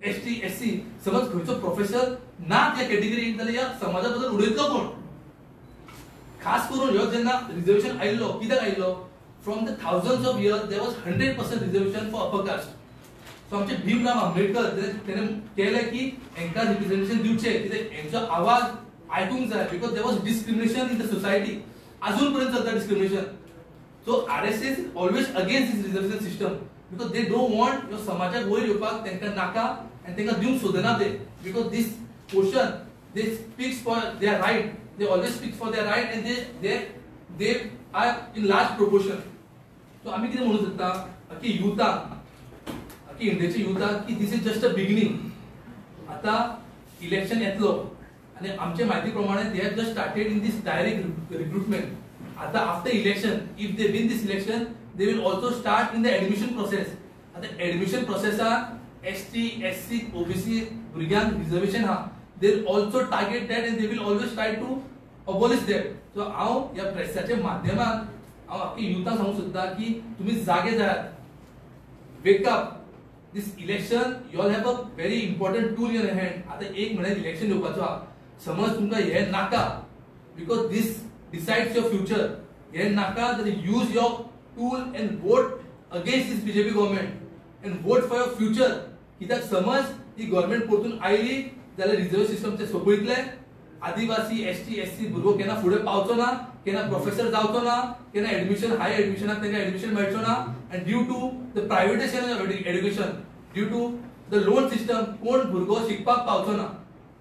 ST SC समज खंयचो professor ना त्या कॅटेगरीन जाल्यार ह्या समाजा बद्दल उलयतलो कोण? खास करून ह्यो जेन्ना रिजर्वेशन आयिल्लो कित्याक आयिल्लो? From the thousands of years there was 100% reservation for upper caste. So आमचे भीमराव आंबेडकर तेणे केलें की हांकां रिप्रेझेंटेशन दिवचें कित्याक हांचो आवाज आयकूंक जाय because there was discrimination in the society. अजून पर्यंत चलता discrimination. So RSS is always against this reservation system because they don't want ह्यो समाजाक वयर येवपाक तांकां नाका आनी तांकां दिवंक सोदना ते because this portion they speaks for their right. They always speak for their right and they are in large proportion. So आम्ही किती म्हणू शकता की इंडियाचे युथा की this is just a beginning. आता इलेक्शन येतलो आणि आमच्या माहिती प्रमाणे they have just started in this direct recruitment. आता after election if they win this election they will also start in the admission process. आता एडमिशन प्रोसेसात एसटी एससी ओबीसी भुरग्यांक रिजर्वेशन हा. They'll also target that and they will always try to abolish that. So हांव या प्रेसाच्या माध्यमात हांव आपली युथांक सांगू सोदता की तुम्ही जागे जायात. Wake up. This election you all have a very important tool in your hand. आता एक म्हयन्यात इलेक्शन येवपाचो हा. समज तुमकां हे नाका because this decides your future. हे नाका जाल्यार use your tool end vote against this BJP government end vote for your future. कित्याक समज ही गव्हर्नमेंट परतून आयली जाल्यार रिजर्व सिस्टमचे सोपयतले. आदिवासी एसटी एससी भुरगो केन्ना फुडें पावचो ना, केन्ना प्रोफेसर जावचो ना, केन्ना एडमिशन हाय एडमिशनाक तांकां एडमिशन मेळचो ना. And due to the privatisation of education due to the loan system कोण भुरगो शिकपाक पावचो ना.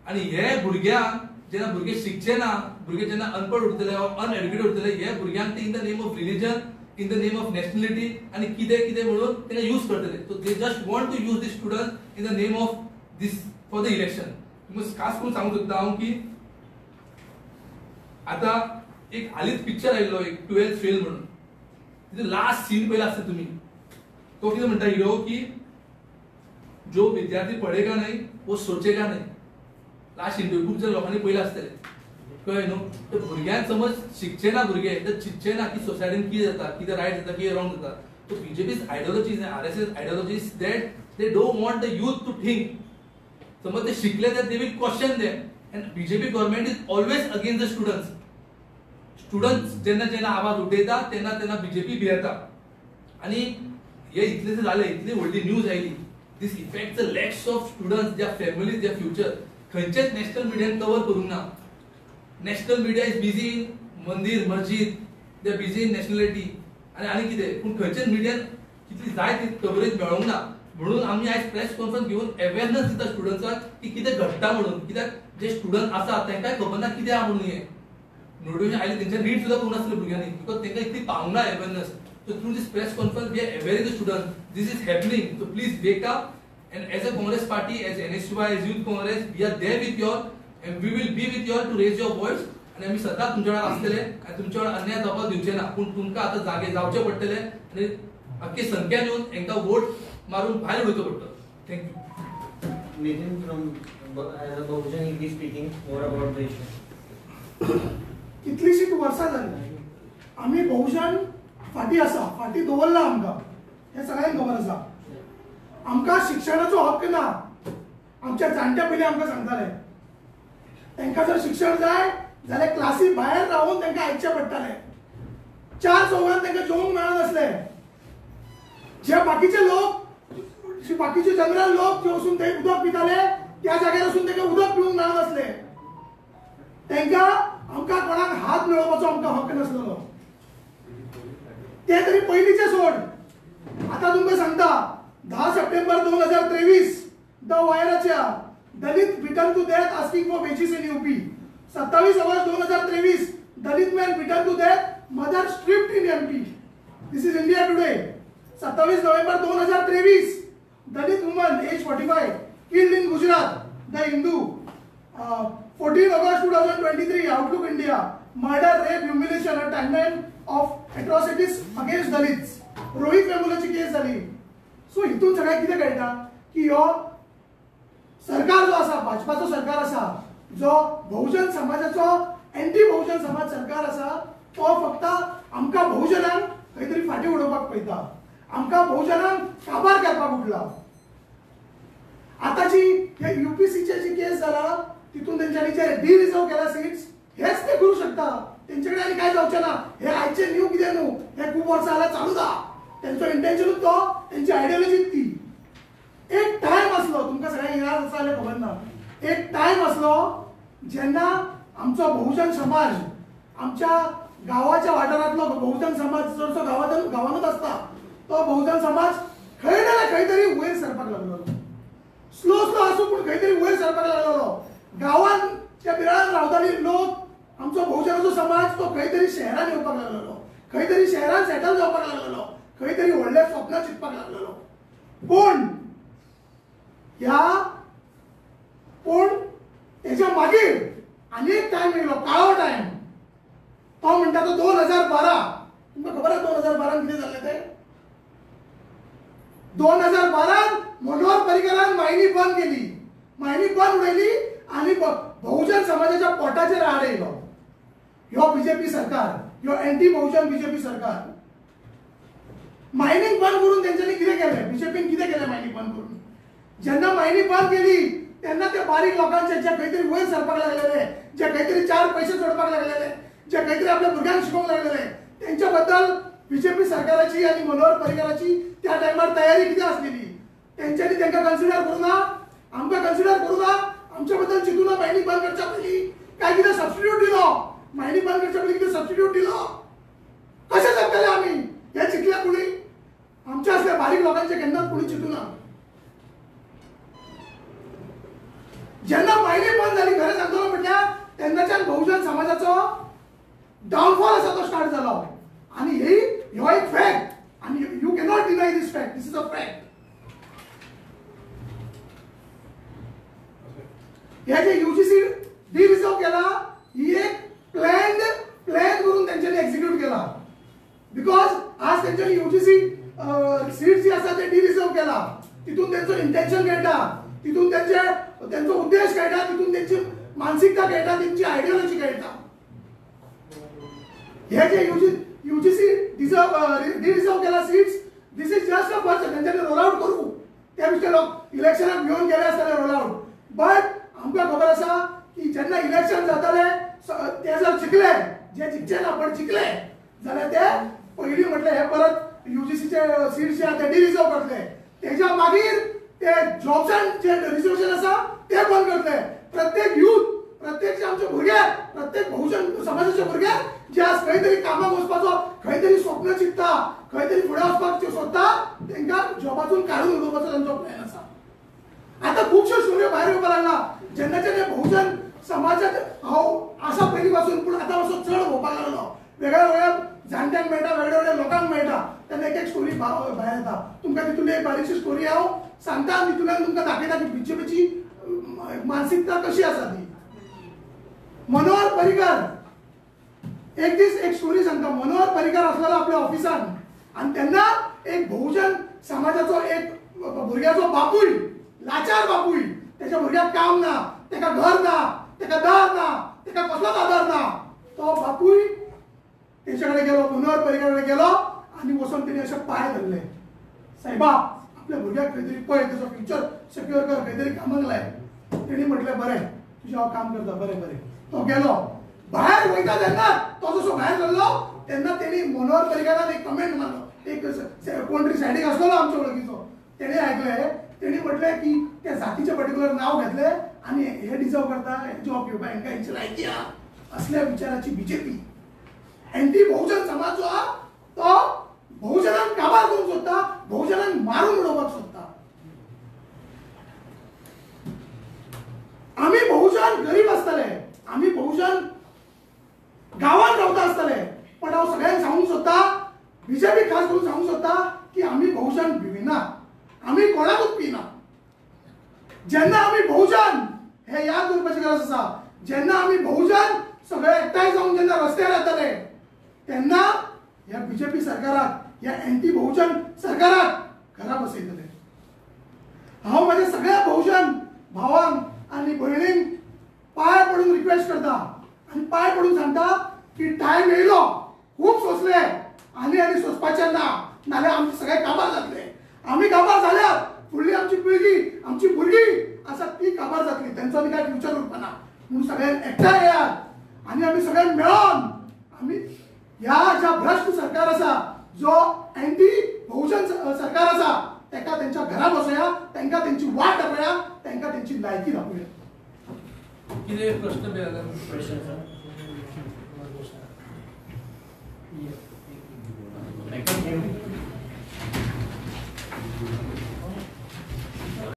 आनी हे भुरग्यांक जेन्ना भुरगे शिकचे ना, भुरगे जेन्ना अनपढ उरतले वा अनएड्युकेटेड उरतले, हे भुरग्यांक ते in the name of religion in the name of nationality आनी कितें कितें म्हणून तांकां यूज करतले. So they just want to use this student in the name of this for the election. खास करून सांगू शकता हांव की आता एक हालींच पिक्चर आयिल्लो एक 12th फेल म्हणून. तिथे लास्ट सीन पयला आसता तुमी. तो कितें म्हणटा हिरो की जो विद्यार्थी पढेगा नहीं वो सोचेगा नहीं. लास्ट इंटरव्यू खूप जण लोकांनी पयला आसतले कळ्ळें न्हू. तर भुरग्यांक समज शिकचे ना भुरगे तर चिंतचे ना की सोसायटीन कितें जाता, कितें रायट जाता, कितें रॉंग जाता. So BJP's ideologies RSS ideologies that they don't want the youth to think. समज ते शिकले तर they will question them and BJP government is always against the students. Students जेन्ना जेन्ना आवाज उठयता तेन्ना तेन्ना बीजेपी भियेता. आणि हे इतले जाले इतली व्हडली न्यूज आयली. This effect the lakhs of students their families their future. खंयचेच नॅशनल मिडियान कवर करूंक ना. National media is busy in mandir masjid, they are busy in nationality आनी कितें. पूण खंयचेच मिडियान कितली जाय ती कवरेज मेळोंक ना. म्हणून आम्ही आज प्रेस कॉन्फरन्स घेऊन अवेअरनेस दिता स्टुडंट्सांक की कितें घडटा म्हणून. कित्याक जे स्टुडंट आसा तांकांय खबर ना कितें आहा म्हणून. हे नोटिफिकेशन आयले तेंचे रीड सुद्दां करूं नासले भुरग्यांनी बिकॉज तांकां इतली पावंक ना awareness. So through this press conference we are awaring the student this is happening. So please wake up and as a Congress party as NSUI as youth Congress we are there with your and we will be with your to raise your voice. आनी आमी सदांच तुमचे वांगडा आसतले आनी तुमचे वांगडा अन्याय जावपाक दिवचे ना. पूण तुमकां आतां जागे जावचे पडटले आनी अख्खे संख्यान येवन हांकां वोट मारून भायर उडोवचो पडटलो. Thank you. Nitin from as a Bahujan he is speaking more about the issue. कितलीशीच वर्सां जाली आमी बहुजन फाटी आसा. फाटी दवरला आमकां हे सगळ्यांक खबर आसा. आमकां शिक्षणाचो हक्क ना. आमच्या जाणट्या पयलीं आमकां सांगताले तांकां जर शिक्षण जाय जाल्यार क्लासी भायर रावून तांकां आयकचें पडटालें. 4 चौगांत तांकां जेवंक मेळनासलें. जे बाकीचे लोक बाकीचे जनरल लोक जे वचून ते उदक पिताले त्या जाग्यार वचून तांकां उदक पिवंक मेळनासले. तांकां आमकां कोणाक हात मेळोवपाचो आमकां हक्क नासलो. ते तरी पयलींचे सोड. आता तुमकां सांगता 10 सप्टेंबर 2023 द वायराच्या Dalit beaten to death asking for wages in UP. 27 August 2023 Dalit man beaten to death mother stripped in MP. This is India today. 27 November 2023 Dalit woman age 45 killed in Gujarat. The Hindu. 14 August 2023 Outlook India. Murder, rape, humiliation, a timeline of atrocities against Dalits. Rohit वेमुलाची case झाली. So हितून सगळ्याक कितें कळटा की हो सरकार जो आसा भाजपाचो सरकार आसा जो बहुजन समाजाचो एंटी बहुजन समाज सरकार आसा तो फक्त आमकां बहुजनांक खंय तरी फाटीं उडोवपाक पळयता. आमकां बहुजनांक काबार करपाक उठला. आताची UPSCची जी केस झाला तिथून त्यांच्यानी जे डिरिझर्व केला सीट्स हेच ते करू शकता. त्यांच्याकडे आणि काय जाऊचे ना हे आयचे न्यू कितें न्हू हे खूप वर्सां जाला चालू दा त्यांचो इंटेन्शनूच तो त्यांची आयडियोलॉजी ती. एक टाइम असलो तुमकां सगळ्यांक याद आसा जाल्यार खबर ना एक टाइम असलो जेन्ना आमचो बहुजन समाज आमच्या गावाच्या वाठारांतलो बहुजन समाज चडसो गांवांतूच असता तो बहुजन समाज खंय ना खंय तरी वयर सरपाक लागलो. स्लो स्लो आसूं पूण खंय तरी वयर सरपाक लागलो. गांवांत त्या बिराळांत रावताली लोक आमचो बहुजनाचो समाज तो खंय तरी शहरान येवपाक लागलेलो खंय तरी शहरान सेटल जावपाक लागलेलो खंय तरी व्हडले स्वप्नां चिंतपाक लागलेलो. पूण तेच्या मागीर आनी एक टायम येयलो काळो टायम तो म्हणटा तो 2012. तुमकां खबर आसा 2012 कितें जाल्लें तें? 2012 मनोहर पर्रीकरान मायनी बंद केली. मायनी बंद उडयली आनी बहुजन समाजाच्या पोटाचेर हाड येयलो. ह्यो बीजेपी सरकार ह्यो एंटी बहुजन बीजेपी सरकार. मायनिंग बंद करून तेंच्यांनी कितें केलें? बीजेपीन कितें केलें मायनिंग बंद करून? जेन्ना मायनी बंद केली तेन्ना त्या बारीक लोकांचे जे खंय तरी वयर सरपाक लागलेले जे खंय तरी 4 पैसे जोडपाक लागलेले जे खंय तरी आपल्या भुरग्यांक शिकोवंक लागलेले तेंच्या बद्दल बीजेपी सरकाराची आनी मनोहर पर्रीकराची त्या टायमार तयारी कितें आसलेली तेंच्यांनी तांकां कन्सिडर करूं ना आमकां कन्सिडर करूं ना आमच्या बद्दल चिंतून ना मायनी बंद करच्या पयलीं काय कितें सबस्टिट्यूट दिलो मायनी बंद करच्या पयलीं कितें सबस्टिट्यूट दिलो कशें जगतले आमी हे चिंतले कुणी आमच्या असल्या बारीक लोकांचे केन्नाच कुणी चिंतूं ना. जेन्ना मायनी बंद जाली खरें सांगतलो म्हटल्यार तेन्नाच्यान बहुजन समाजाचो डावनफॉल आसा तो स्टार्ट जालो आनी ह्यो एक फॅक्ट आनी you cannot deny this fact this is a fact. हे जे UGC डिरिझर्व केला ही एक प्लॅन करून त्यांच्यानी एक्झिक्यूट केला बिकॉज आज त्यांच्यानी UGC सीट जी आसा ते डिरिझर्व केला तितून त्यांचं इंटेन्शन कळटा तितून त्यांचो उद्देश कळटा तितून त्यांची मानसिकता कळटा त्यांची आयडियोलॉजी कळटा. हे जे UGC डिरिझर्व केला seats this is just a first त्यांच्यानी रोल आउट करू त्या विषय लोक इलेक्शनाक घेऊन गेले आसतले रोल आउट बट आमकां खबर आसा की जेन्ना इलेक्शन जाताले ते जर जिखले जे जिखचे ना पण जिखले जाल्यार ते पयलीं म्हटले हे परत UGCचे सीट्स जे ते डिरिझर्व करतले तेच्या मागीर ते जॉब्सान जे रिझर्वेशन आसा ते बंद करतले. प्रत्येक यूथ प्रत्येक जे आमचे भुरगे प्रत्येक बहुजन समाजाचे भुरगे जे आज खंय तरी कामाक वचपाचो खंय तरी स्वप्न चिंतता खंय तरी फुडें वचपाक सोदता तांकां जॉबातून काडून उडोवपाचो तांचो प्लॅन आसा. आता खुबश्यो स्टोऱ्यो भायर येवपाक लागला जेन्नाचे ते बहुजन समाजात हांव आसा पयलीं पासून पूण आतां मातसो चड भोवपाक लागलो वेगळ्या वेगळ्या जाणट्यांक मेळटा वेगळ्या वेगळ्या लोकांक मेळटा तेन्ना एक स्टोरी भायर येता तुमकां तितून एक बारीकशी स्टोरी हांव सांगता आनी तितूंतल्यान तुमकां दाखयता की बीजेपीची मानसिकता कशी आसा ती. मनोहर पर्रीकर एक दीस एक स्टोरी सांगता. मनोहर पर्रीकर आसलेलो आपल्या ऑफिसान आनी तेन्ना एक बहुजन समाजाचो एक भुरग्याचो बापूय लाचार बापूय त्याच्या भुरग्याक काम ना तेका घर ना तेका दार ना तेका कसलोच आदार ना तो बापूय तेच्या कडेन गेलो मनोहर पर्रीकर कडेन गेलो आनी वचून तेणी अशे पांय धरले सायबा आपल्या भुरग्याक खंय तरी पळय तेजो फ्युचर सिक्युअर कर खंय तरी कामाक लाय. तेणी म्हटलें बरें तुजें हांव काम करता बरें बरें. तो गेलो भायर वयता तेन्ना तो जसो भायर सरलो तेन्ना तेणी मनोहर पर्रीकरान एक कमेंट मारलो एक कोण तरी सायडीक आसलो आमच्या वळखीचो तेणी आयकलें तेणी म्हटलें की त्या जातीचें पर्टिक्युलर नांव घेतलें आनी हे डिजर्व करता हे जॉब घेवपाक हांकां हेंची लायकी आहा असल्या विचाराची बीजेपी एंटी बहुजन समाज जो आहा तो बहुजनांक काबार करूंक सोदता बहुजनांक मारून उडोवपाक सोदता. आमी बहुजन गरीब आसतले आमी बहुजन गांवांत रावता आसतले पण हांव सगळ्यांक सांगूंक सोदता बीजेपी खास करून सांगूंक सोदता की आमी बहुजन भिविना आमी कोणाकूच भिना. जेन्ना आमी बहुजन हे याद दवरपाची गरज आसा जेन्ना आमी बहुजन सगळे एकठांय जावन जेन्ना रस्त्यार येतले तेन्ना ह्या बीजेपी सरकाराक ह्या एंटी बहुजन सरकाराक घरा बसयतले. हांव माझ्या सगळ्या बहुजन भावांक आनी भयणींक पांय पडून रिक्वेस्ट करता आनी पांय पडून सांगता की टायम येयलो खूब सोंसले आनी सोंसपाचें ना नाल्यार आमचे सगळे काबार जातले. आमी काबार जाल्यार फुडली आमची पिळगी आमची भुरगीं असा ती काबार जातली त्यांचा बी काय फ्युचर उरपना म्हणून सगळ्यांनी एकठांय येयात आणि आम्ही सगळ्यांनी मेळून आम्ही ह्या ज्या भ्रष्ट सरकार असा जो अँटी बहुजन सरकार असा त्यांना त्यांच्या घरा बसवया त्यांना त्यांची वाट दाखवया त्यांना त्यांची लायकी दाखवूया किती प्रश्न मिळाला Question, sir.